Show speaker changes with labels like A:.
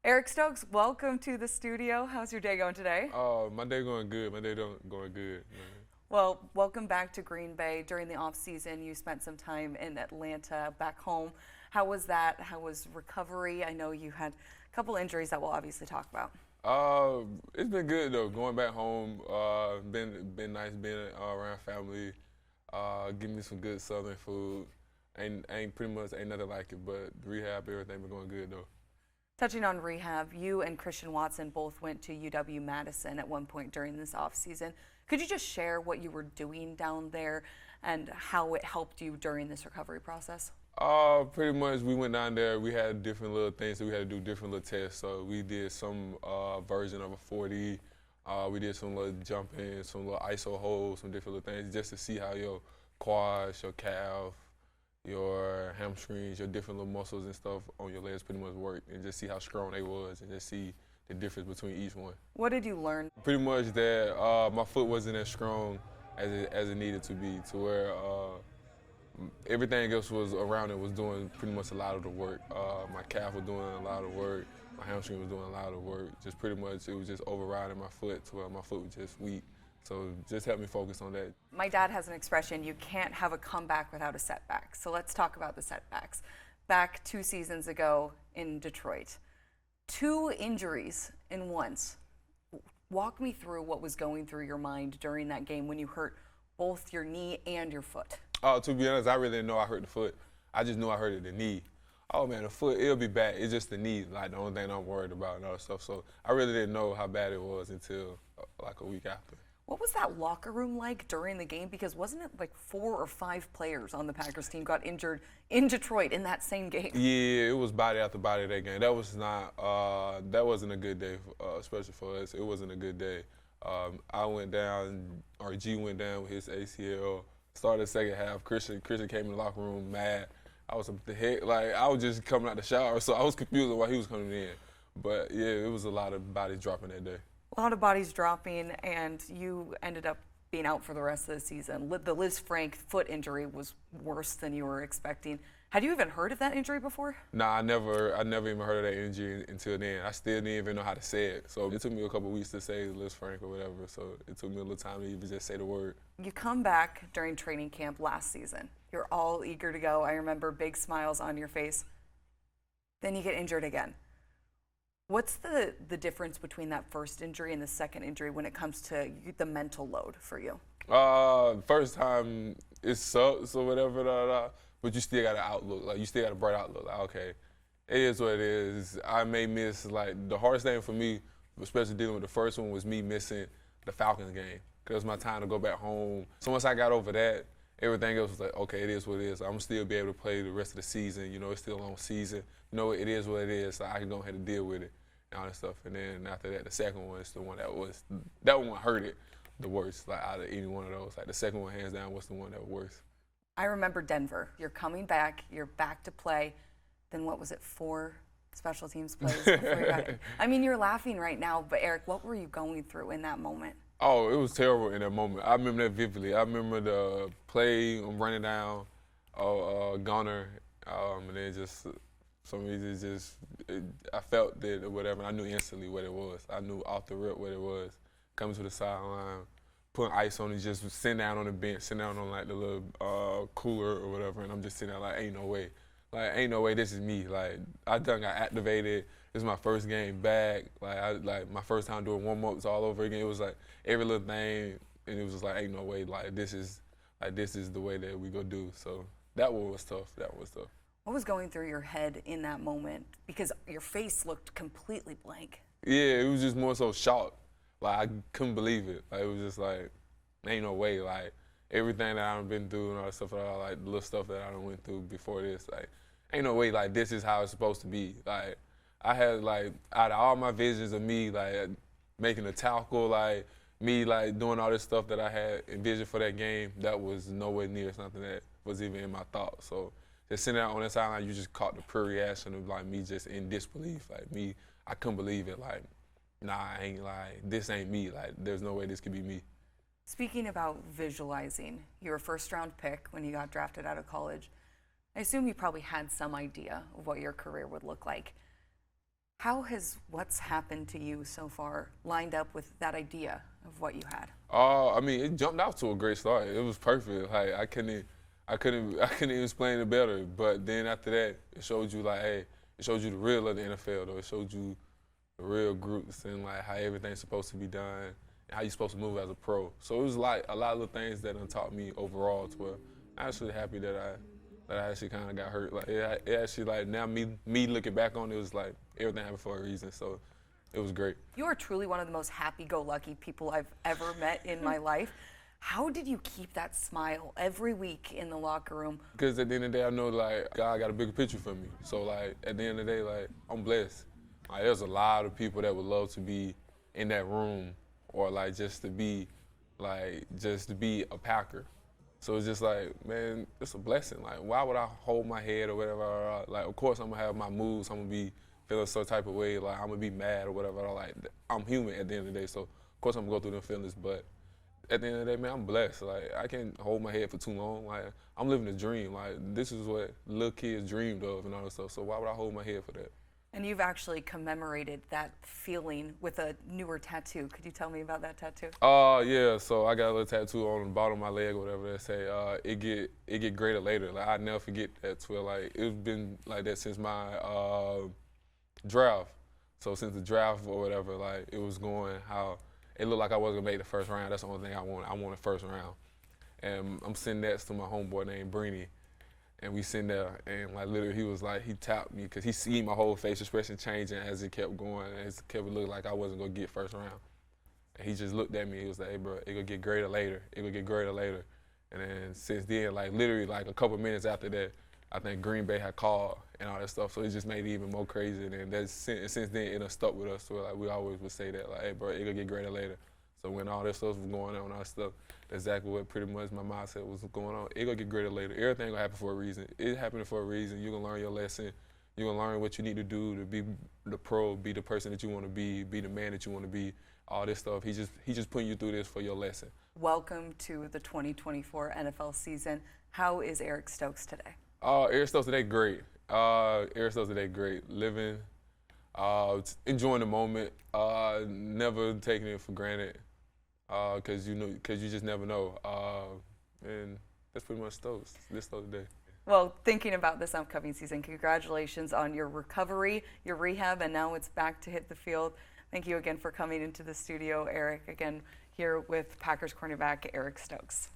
A: Eric Stokes, welcome to the studio. How's your day going today?
B: My day going good. My day going good. Man.
A: Well, welcome back to Green Bay. During the off season, you spent some time in Atlanta, back home. How was that? How was recovery? I know you had a couple injuries that we'll obviously talk about.
B: It's been good though. Going back home, been nice being around family. Give me some good Southern food. Ain't pretty much ain't nothing like it. But rehab, everything been going good though.
A: Touching on rehab, you and Christian Watson both went to UW-Madison at one point during this offseason. Could you just share what you were doing down there and how it helped you during this recovery process?
B: Pretty much we went down there. We had different little things that we had to do, different little tests. So we did some version of a 40. We did some little jumping, some little ISO holds, some different little things just to see how your quads, your calf, your hamstrings, your different little muscles and stuff on your legs pretty much work, and just see how strong they was, and just see the difference between each one.
A: What did you learn?
B: Pretty much that my foot wasn't as strong as it needed to be, to where everything else was around it was doing pretty much a lot of the work. My calf was doing a lot of work. My hamstring was doing a lot of work. Just pretty much it was just overriding my foot to where my foot was just weak. So just help me focus on that.
A: My dad has an expression, you can't have a comeback without a setback. So let's talk about the setbacks. Back 2 seasons ago in Detroit, 2 injuries in once. Walk me through what was going through your mind during that game when you hurt both your knee and your foot.
B: To be honest, I really didn't know I hurt the foot. I just knew I hurt the knee. Oh man, the foot, it'll be back. It's just the knee, like the only thing I'm worried about and all that stuff. So I really didn't know how bad it was until like a week after.
A: What was that locker room like during the game? Because wasn't it like 4 or 5 players on the Packers team got injured in Detroit in that same game?
B: Yeah, it was body after body that game. That was not, that wasn't a good day, especially for us. It wasn't a good day. I went down, or G went down with his ACL. Started the second half. Christian came in the locker room mad. I was the heck, like I was just coming out the shower, so I was confused why he was coming in. But yeah, it was a lot of bodies dropping that day.
A: A lot of bodies dropping, and you ended up being out for the rest of the season. The Liz Frank foot injury was worse than you were expecting. Had you even heard of that injury before?
B: Nah, I never even heard of that injury until then. I still didn't even know how to say it. So it took me a couple weeks to say Liz Frank or whatever. So it took me a little time to even just say the word.
A: You come back during training camp last season. You're all eager to go. I remember big smiles on your face. Then you get injured again. What's the difference between that first injury and the second injury when it comes to the mental load for you?
B: First time it sucks or whatever, but you still got an outlook. Like you still got a bright outlook. Like, okay, it is what it is. I may miss, like the hardest thing for me, especially dealing with the first one, was me missing the Falcons game because it was my time to go back home. So once I got over that, everything else was like, okay, it is what it is. I'm still be able to play the rest of the season. You know, it's still a long season. You know, it is what it is. So I can go ahead and deal with it and all that stuff. And then after that, the second one is the one that one hurt it the worst, like out of any one of those. Like the second one, hands down, was the one that was worse.
A: I remember Denver. You're coming back. You're back to play. Then what was it, 4 special teams plays before you got it? I mean, you're laughing right now, but Eric, what were you going through in that moment?
B: Oh, it was terrible in that moment. I remember that vividly. I remember the play, I'm running down, Gunner, and then just some reason I felt that or whatever, and I knew instantly what it was. I knew off the rip what it was. Coming to the sideline, putting ice on it, just sitting down on the bench, sitting down on like the little cooler or whatever, and I'm just sitting there like, ain't no way. Like, ain't no way this is me. Like, I done got activated. This is my first game back. Like my first time doing warm-ups all over again. It was like every little thing, and it was just like, ain't no way. Like this is the way that we go do. So that one was tough. That was tough.
A: What was going through your head in that moment? Because your face looked completely blank.
B: Yeah, it was just more so shocked. Like I couldn't believe it. Like it was just like, ain't no way. Like everything that I've been through and all that stuff, like the little stuff that I done went through before this, like ain't no way. Like this is how it's supposed to be. Like I had like out of all my visions of me like making a tackle, like me like doing all this stuff that I had envisioned for that game, that was nowhere near something that was even in my thoughts. So just sitting out on that sideline, you just caught the pure reaction of like me just in disbelief. Like me, I couldn't believe it. Like, nah, I ain't like this ain't me. Like there's no way this could be me.
A: Speaking about visualizing, you were a first-round pick when you got drafted out of college. I assume you probably had some idea of what your career would look like. How has what's happened to you so far lined up with that idea of what you had?
B: I mean, it jumped out to a great start. It was perfect. Like I couldn't even explain it better. But then after that, it showed you like, hey, it showed you the real of the NFL, though. It showed you the real groups and like how everything's supposed to be done and how you're supposed to move as a pro. So it was like a lot of the things that done taught me overall to where I'm actually happy that I actually kind of got hurt. Like it actually like now me looking back on it was like everything happened for a reason. So it was great.
A: You are truly one of the most happy-go-lucky people I've ever met in my life. How did you keep that smile every week in the locker room?
B: Because at the end of the day, I know like God got a bigger picture for me. So like at the end of the day, like I'm blessed. Like there's a lot of people that would love to be in that room or like just to be a Packer. So it's just like, man, it's a blessing. Like why would I hold my head or whatever? Like of course I'm gonna have my moods. I'm gonna be feeling some type of way. Like I'm gonna be mad or whatever. Like I'm human at the end of the day. So of course I'm gonna go through them feelings, but at the end of the day, man, I'm blessed. Like, I can't hold my head for too long. Like, I'm living a dream. Like, this is what little kids dreamed of and all that stuff. So why would I hold my head for that?
A: And you've actually commemorated that feeling with a newer tattoo. Could you tell me about that tattoo?
B: Yeah. So I got a little tattoo on the bottom of my leg or whatever that say, it get greater later. Like, I never forget that to where, like, it's been like that since my draft. So since the draft or whatever, like, it was going how it looked like I wasn't gonna make the first round. That's the only thing I wanted. I wanted first round. And I'm sitting next to my homeboy named Breeny. And we sitting there, and like literally he was like, he tapped me because he seen my whole face expression changing as it kept going. And it kept looking like I wasn't gonna get first round. And he just looked at me, he was like, hey bro, it gonna get greater later. It gonna get greater later. And then since then, like literally like a couple minutes after that, I think Green Bay had called and all that stuff. So it just made it even more crazy. And then since then, it done stuck with us. So like we always would say that, like, hey bro, it gonna get greater later. So when all this stuff was going on, all that stuff, that's exactly what pretty much my mindset was going on. It gonna get greater later. Everything gonna happen for a reason. It happening for a reason. You're gonna learn your lesson. You're gonna learn what you need to do to be the pro, be the person that you wanna be the man that you wanna be, all this stuff. He just putting you through this for your lesson.
A: Welcome to the 2024 NFL season. How is Eric Stokes today?
B: Eric Stokes today, great. Eric Stokes today, great. Living, enjoying the moment, never taking it for granted, because you just never know. And that's pretty much Stokes. This Stokes today.
A: Well, thinking about this upcoming season, congratulations on your recovery, your rehab, and now it's back to hit the field. Thank you again for coming into the studio, Eric. Again, here with Packers cornerback Eric Stokes.